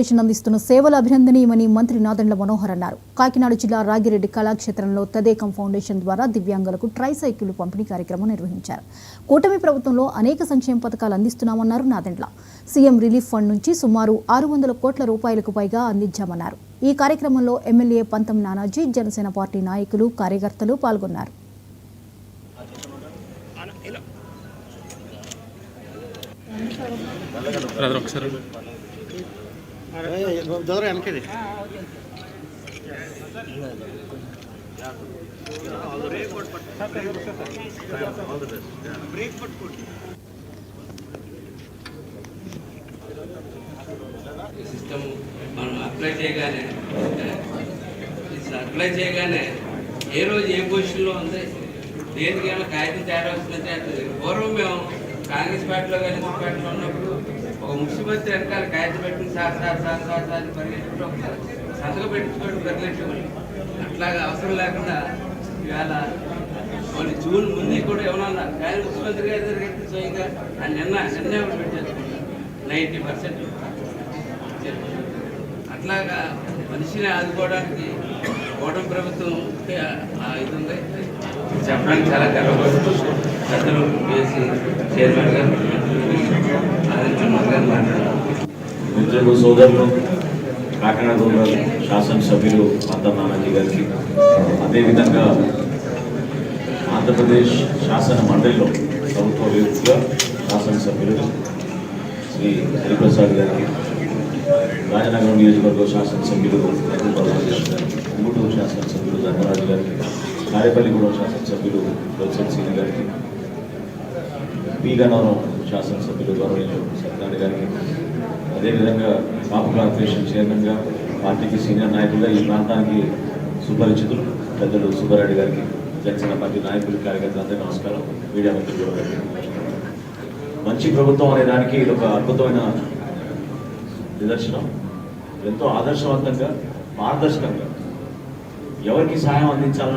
అందిస్తున్న సేవలు అభినందనీయమని మంత్రి నాదెండ్ల మనోహర్ అన్నారు. కాకినాడ జిల్లా రాగిరెడ్డి కళాక్షేత్రంలో తదేకం ఫౌండేషన్ ద్వారా దివ్యాంగులకు ట్రైసైకిళ్లు పంపిణీ కార్యక్రమం నిర్వహించారు. కూటమి ప్రభుత్వంలో అనేక సంక్షేమ పథకాలు అందిస్తున్నామన్నారు నాదెండ్ల. సీఎం రిలీఫ్ ఫండ్ నుంచి సుమారు 600 కోట్ల రూపాయలకు పైగా అందించామన్నారు. ఈ కార్యక్రమంలో ఎమ్మెల్యే పంతం నానాజీ, జనసేన పార్టీ నాయకులు, కార్యకర్తలు పాల్గొన్నారు. సిస్టమ్ మనం అప్లై చేయగానే ఏ రోజు ఏ పొజిషన్లో ఉంది, దేనికైనా కాగితం తేడా వచ్చినట్టు. పూర్వం మేము కాంగ్రెస్ పార్టీలో కానీ పార్టీలో ఉన్నప్పుడు ఒక ముఖ్యమంత్రి వెనకాల కాగితం పెట్టుకుని సార్ పరిగెట్టుకుంటూ ఒకసారి సంతకం పెట్టించుకోవడం పరిగెట్టుకోవాలి. అట్లాగా అవసరం లేకుండా ఇవాళ కొన్ని జూన్ ముందు కూడా ఏమన్నా కానీ ముఖ్యమంత్రి గారి దగ్గర స్వయంగా ఆ నిర్ణయం పెట్టేసుకుంటారు 90%. అట్లాగా మనిషిని ఆదుకోవడానికి కూటమి ప్రభుత్వం ఇది ఉంది. చెప్పడానికి చాలా గర్వపడుతుంది. పెద్దలు చేసి చైర్మన్ గారు మిత్రులు, సోదరులు, కాకినాడ రూరల్ శాసనసభ్యులు పంతం నానాజీ గారికి, అదేవిధంగా ఆంధ్రప్రదేశ్ శాసన మండలిలో ప్రభుత్వ వ్యక్తిగా శాసనసభ్యులు శ్రీ హరిప్రసాద్ గారికి, రాజనగరం నియోజకవర్గ శాసనసభ్యులు గుంటూరు శాసనసభ్యులు ధర్మరాజు గారికి, తాడేపల్లిగూడెం శాసనసభ్యులు సీని గారికి, పి గన్నవరం శాసనసభ్యులు గౌరవనీయులు సత్యనారాయణ గారికి, అదేవిధంగా కాపు కార్పొరేషన్ చైర్మన్గా పార్టీకి సీనియర్ నాయకులుగా ఈ ప్రాంతానికి సుపరిచితులు పెద్దలు సుబ్బారెడ్డి గారికి, జనసేన పార్టీ నాయకులు, కార్యకర్తలందరికీ నమస్కారం. మీడియా మిత్రులు గారికి, మంచి ప్రభుత్వం అనే దానికి ఇది ఒక అద్భుతమైన నిదర్శనం. ఎంతో ఆదర్శవంతంగా, పారదర్శకంగా ఎవరికి సహాయం అందించాలని